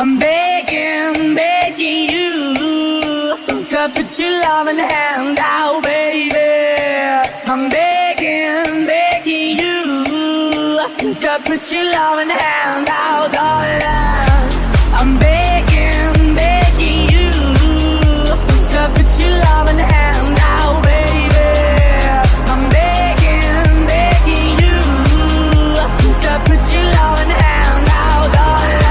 I'm begging, begging you to put your loving hand out, baby. I'm begging, begging you to put your loving hand out, darling. I'm begging, begging you to put your loving hand out, baby. I'm begging, begging you to put your loving hand out, darling.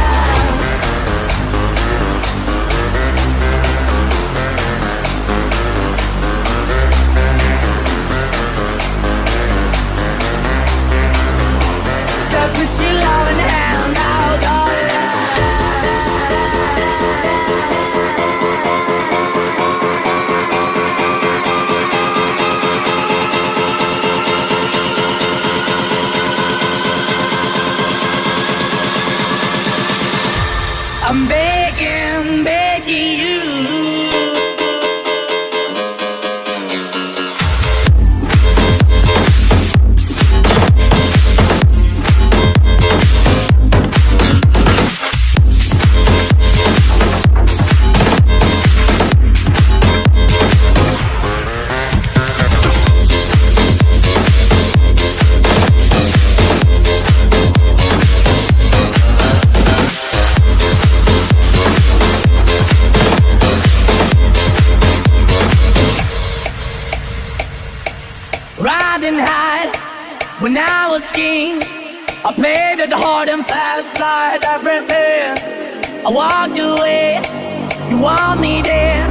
Put your loving hand out, darling. I'm begging, begging you. Riding high when I was king, I played it hard and fast like everything. I walked away, you want me there,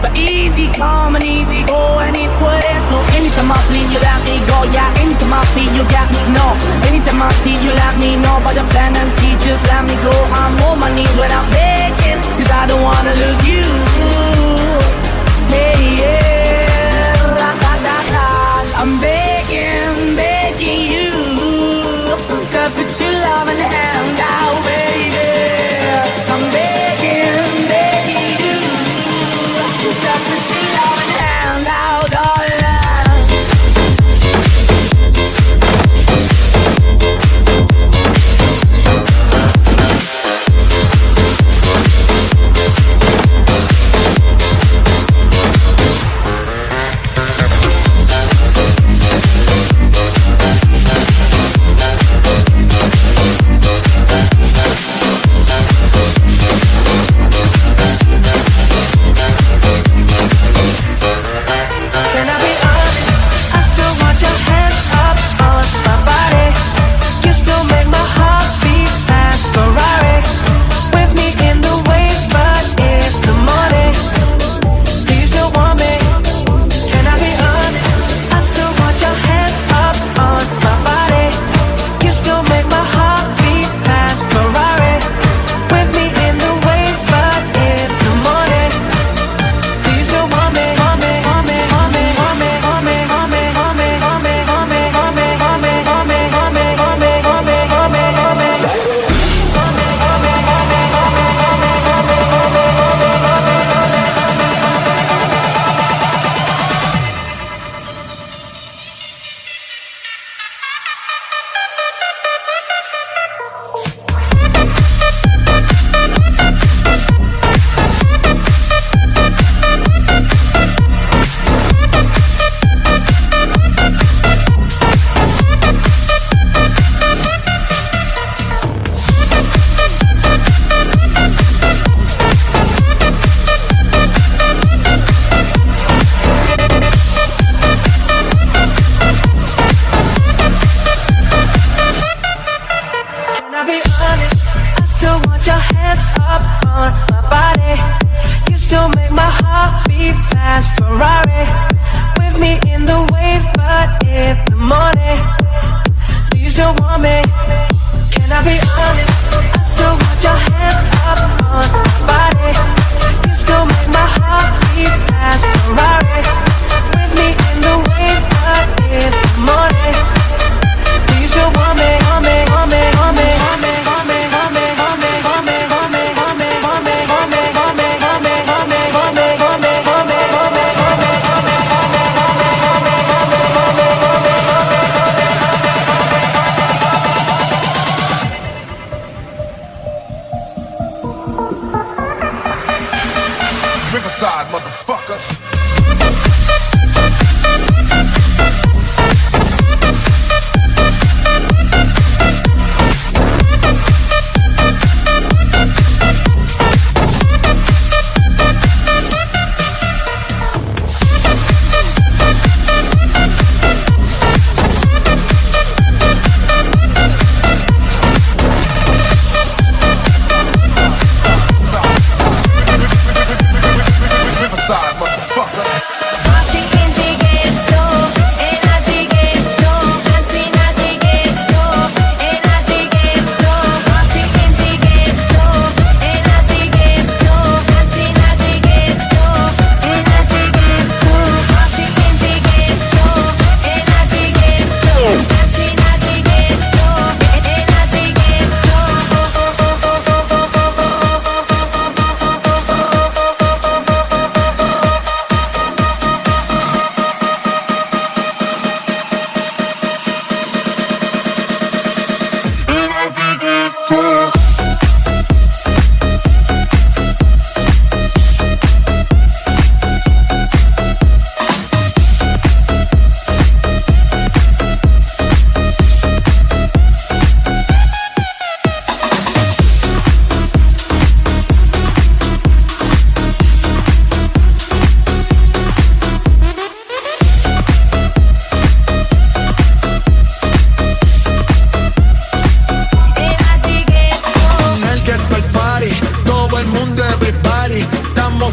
but easy come and easy go, and it wouldn't. So anytime I feel you let me go, yeah. Anytime I feel you got me, no. Anytime I see you let me know, but the plan and see just let me go. I'm on my knees when I'm begging, 'cause I don't wanna lose you. Hey, yeah, la, la, la, la. I'm begging, begging you to put your loving hand out, baby. I'm begging, begging you to put your loving hand out, darling.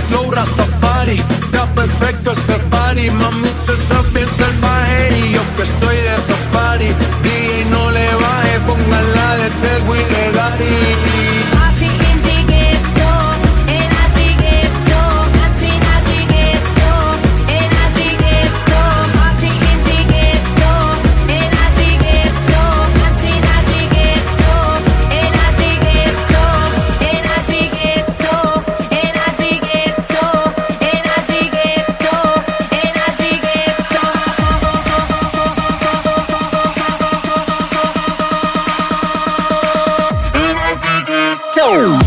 Flow Rastafari, está perfecto ese party. Mami, tú estás bien salvaje y yo que estoy de safari. DJ no le baje, póngala de Tego y de Daddy. So